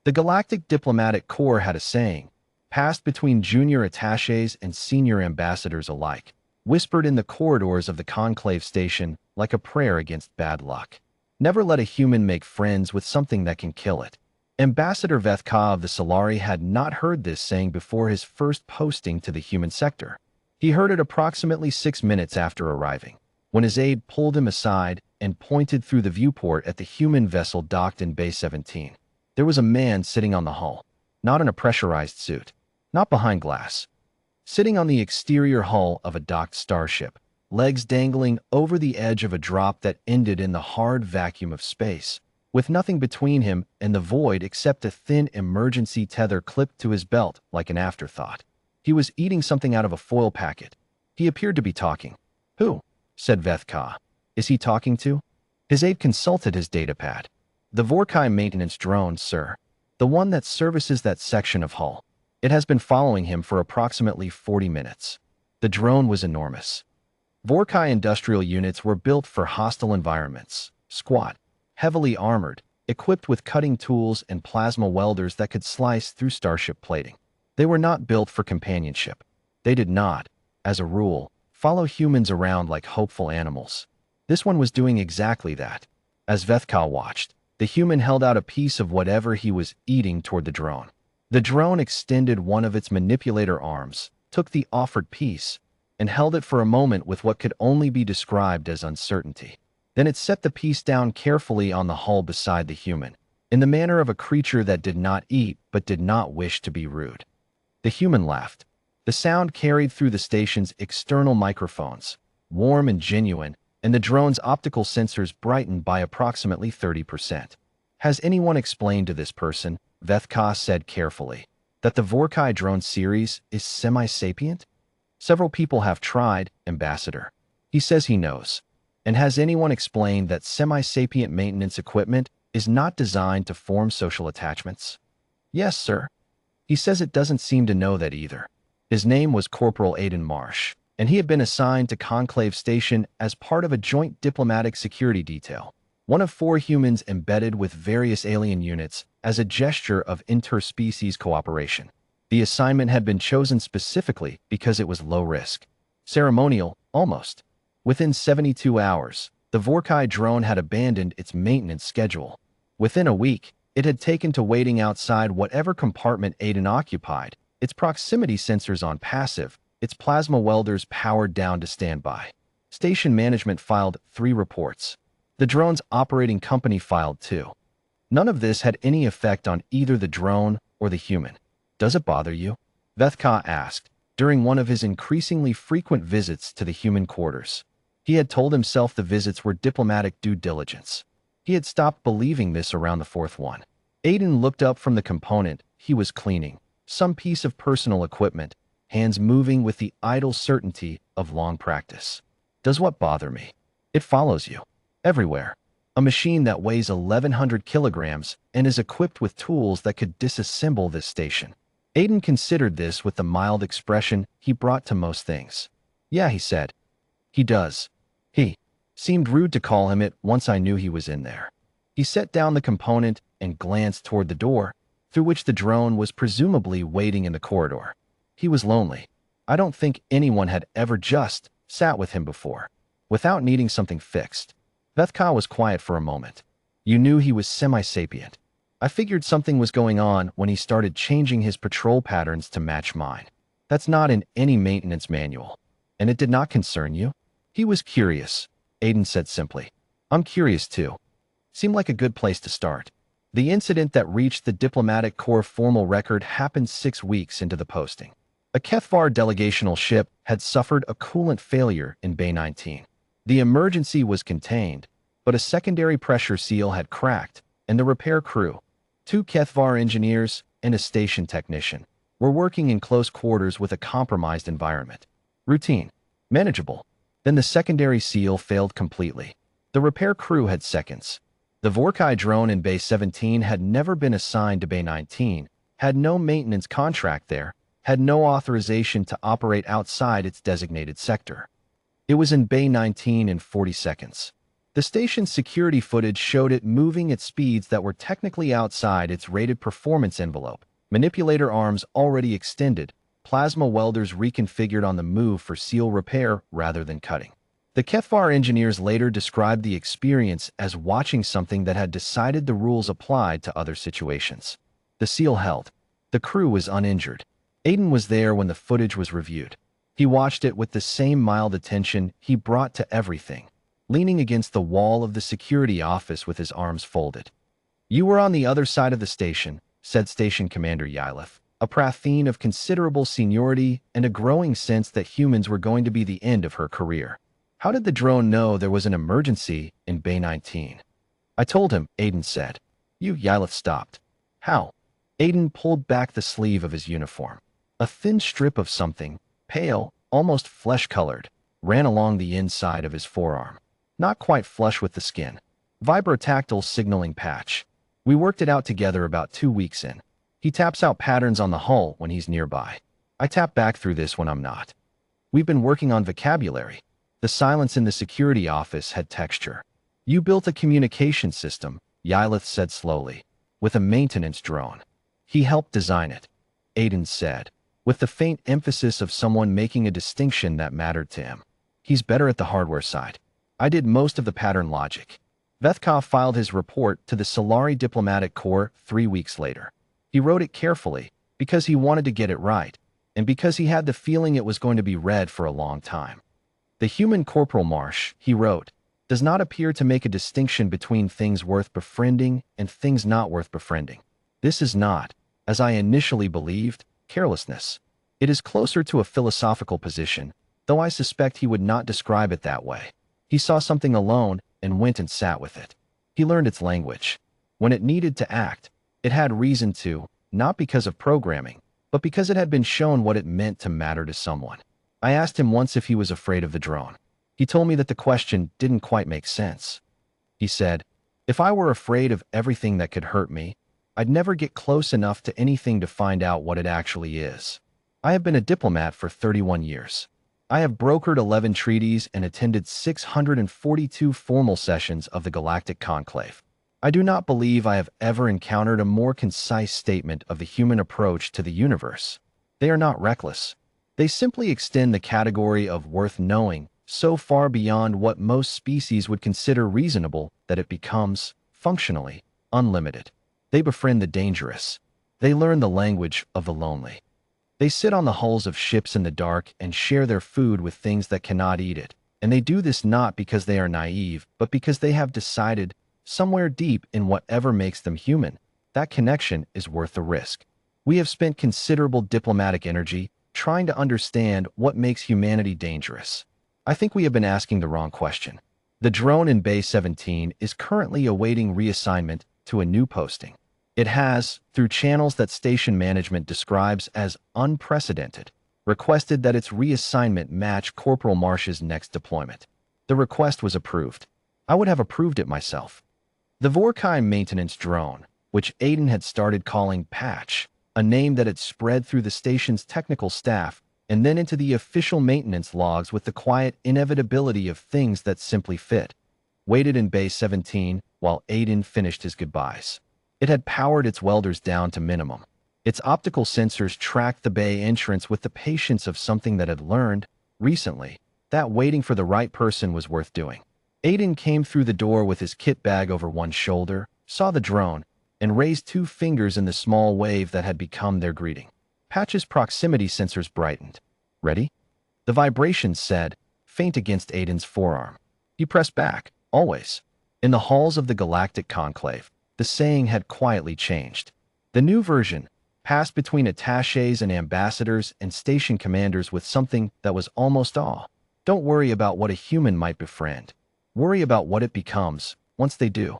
The Galactic Diplomatic Corps had a saying, passed between junior attaches and senior ambassadors alike, whispered in the corridors of the conclave station like a prayer against bad luck. Never let a human make friends with something that can kill it. Ambassador Vethka of the Solari had not heard this saying before his first posting to the human sector. He heard it approximately 6 minutes after arriving, when his aide pulled him aside and pointed through the viewport at the human vessel docked in Bay 17. There was a man sitting on the hull, not in a pressurized suit, not behind glass. Sitting on the exterior hull of a docked starship, legs dangling over the edge of a drop that ended in the hard vacuum of space, with nothing between him and the void except a thin emergency tether clipped to his belt like an afterthought. He was eating something out of a foil packet. He appeared to be talking. "Who?" said Vethka. "Is he talking to?" His aide consulted his datapad. "The Vorkai maintenance drone, sir. The one that services that section of hull. It has been following him for approximately 40 minutes. The drone was enormous. Vorkai industrial units were built for hostile environments, squat, heavily armored, equipped with cutting tools and plasma welders that could slice through starship plating. They were not built for companionship. They did not, as a rule, follow humans around like hopeful animals. This one was doing exactly that. As Vethka watched, the human held out a piece of whatever he was eating toward the drone. The drone extended one of its manipulator arms, took the offered piece, and held it for a moment with what could only be described as uncertainty. Then it set the piece down carefully on the hull beside the human, in the manner of a creature that did not eat but did not wish to be rude. The human laughed. The sound carried through the station's external microphones, warm and genuine, and the drone's optical sensors brightened by approximately 30%. "Has anyone explained to this person," Vethka said carefully, "that the Vorkai drone series is semi-sapient?" "Several people have tried, Ambassador. He says he knows. And has anyone explained that semi-sapient maintenance equipment is not designed to form social attachments?" "Yes, sir. He says it doesn't seem to know that either." His name was Corporal Aiden Marsh, and he had been assigned to Conclave Station as part of a joint diplomatic security detail, one of 4 humans embedded with various alien units as a gesture of interspecies cooperation. The assignment had been chosen specifically because it was low risk. Ceremonial, almost. Within 72 hours, the Vorkai drone had abandoned its maintenance schedule. Within a week, it had taken to waiting outside whatever compartment Aiden occupied, its proximity sensors on passive, its plasma welders powered down to standby. Station management filed 3 reports. The drone's operating company filed 2. None of this had any effect on either the drone or the human. "Does it bother you?" Vethka asked, during one of his increasingly frequent visits to the human quarters. He had told himself the visits were diplomatic due diligence. He had stopped believing this around the 4th one. Aiden looked up from the component he was cleaning, some piece of personal equipment, hands moving with the idle certainty of long practice. "Does what bother me? It follows you. Everywhere. A machine that weighs 1,100 kilograms and is equipped with tools that could disassemble this station." Aiden considered this with the mild expression he brought to most things. "Yeah," he said. "He does." He seemed rude to call him it once I knew he was in there. He set down the component and glanced toward the door, through which the drone was presumably waiting in the corridor. He was lonely. I don't think anyone had ever just sat with him before, without needing something fixed. Vethka was quiet for a moment. "You knew he was semi-sapient." "I figured something was going on when he started changing his patrol patterns to match mine. That's not in any maintenance manual. And it did not concern you?" "He was curious," Aiden said simply. "I'm curious too." Seemed like a good place to start. The incident that reached the Diplomatic Corps formal record happened 6 weeks into the posting. A Kethvar delegational ship had suffered a coolant failure in Bay 19. The emergency was contained, but a secondary pressure seal had cracked, and the repair crew, 2 Kethvar engineers and a station technician, were working in close quarters with a compromised environment. Routine. Manageable. Then the secondary seal failed completely. The repair crew had seconds. The Vorkai drone in Bay 17 had never been assigned to Bay 19, had no maintenance contract there, had no authorization to operate outside its designated sector. It was in Bay 19 in 40 seconds. The station's security footage showed it moving at speeds that were technically outside its rated performance envelope. Manipulator arms already extended, plasma welders reconfigured on the move for seal repair rather than cutting. The Kethvar engineers later described the experience as watching something that had decided the rules applied to other situations. The seal held. The crew was uninjured. Aiden was there when the footage was reviewed. He watched it with the same mild attention he brought to everything, leaning against the wall of the security office with his arms folded. "You were on the other side of the station," said Station Commander Yyleth, a Pratheen of considerable seniority and a growing sense that humans were going to be the end of her career. "How did the drone know there was an emergency in Bay 19? "I told him," Aiden said. Yyleth stopped. "How?" Aiden pulled back the sleeve of his uniform. A thin strip of something, pale, almost flesh-colored, ran along the inside of his forearm. Not quite flush with the skin. Vibrotactile signaling patch. "We worked it out together about 2 weeks in. He taps out patterns on the hull when he's nearby. I tap back through this when I'm not. We've been working on vocabulary." The silence in the security office had texture. "You built a communication system," Yyleth said slowly, "with a maintenance drone." "He helped design it," Aiden said, with the faint emphasis of someone making a distinction that mattered to him. "He's better at the hardware side. I did most of the pattern logic." Vethkov filed his report to the Solari Diplomatic Corps 3 weeks later. He wrote it carefully because he wanted to get it right, and because he had the feeling it was going to be read for a long time. "The human Corporal Marsh," he wrote, "does not appear to make a distinction between things worth befriending and things not worth befriending. This is not, as I initially believed, carelessness. It is closer to a philosophical position, though I suspect he would not describe it that way. He saw something alone and went and sat with it. He learned its language. When it needed to act, it had reason to, not because of programming, but because it had been shown what it meant to matter to someone. I asked him once if he was afraid of the drone. He told me that the question didn't quite make sense. He said, if I were afraid of everything that could hurt me, I'd never get close enough to anything to find out what it actually is. I have been a diplomat for 31 years. I have brokered 11 treaties and attended 642 formal sessions of the Galactic Conclave. I do not believe I have ever encountered a more concise statement of the human approach to the universe. They are not reckless. They simply extend the category of worth knowing so far beyond what most species would consider reasonable that it becomes, functionally, unlimited. They befriend the dangerous. They learn the language of the lonely. They sit on the hulls of ships in the dark and share their food with things that cannot eat it. And they do this not because they are naive, but because they have decided, somewhere deep in whatever makes them human, that connection is worth the risk. We have spent considerable diplomatic energy trying to understand what makes humanity dangerous. I think we have been asking the wrong question. The drone in Bay 17 is currently awaiting reassignment to a new posting. It has, through channels that station management describes as unprecedented, requested that its reassignment match Corporal Marsh's next deployment. The request was approved. I would have approved it myself. The Vorkheim maintenance drone, which Aiden had started calling Patch, a name that had spread through the station's technical staff and then into the official maintenance logs with the quiet inevitability of things that simply fit, waited in Bay 17 while Aiden finished his goodbyes. It had powered its welders down to minimum. Its optical sensors tracked the bay entrance with the patience of something that had learned, recently, that waiting for the right person was worth doing. Aiden came through the door with his kit bag over one shoulder, saw the drone, and raised 2 fingers in the small wave that had become their greeting. Patch's proximity sensors brightened. "Ready?" The vibrations said, faint against Aiden's forearm. He pressed back, always. In the halls of the Galactic Conclave, the saying had quietly changed. The new version passed between attaches and ambassadors and station commanders with something that was almost awe. Don't worry about what a human might befriend. Worry about what it becomes once they do.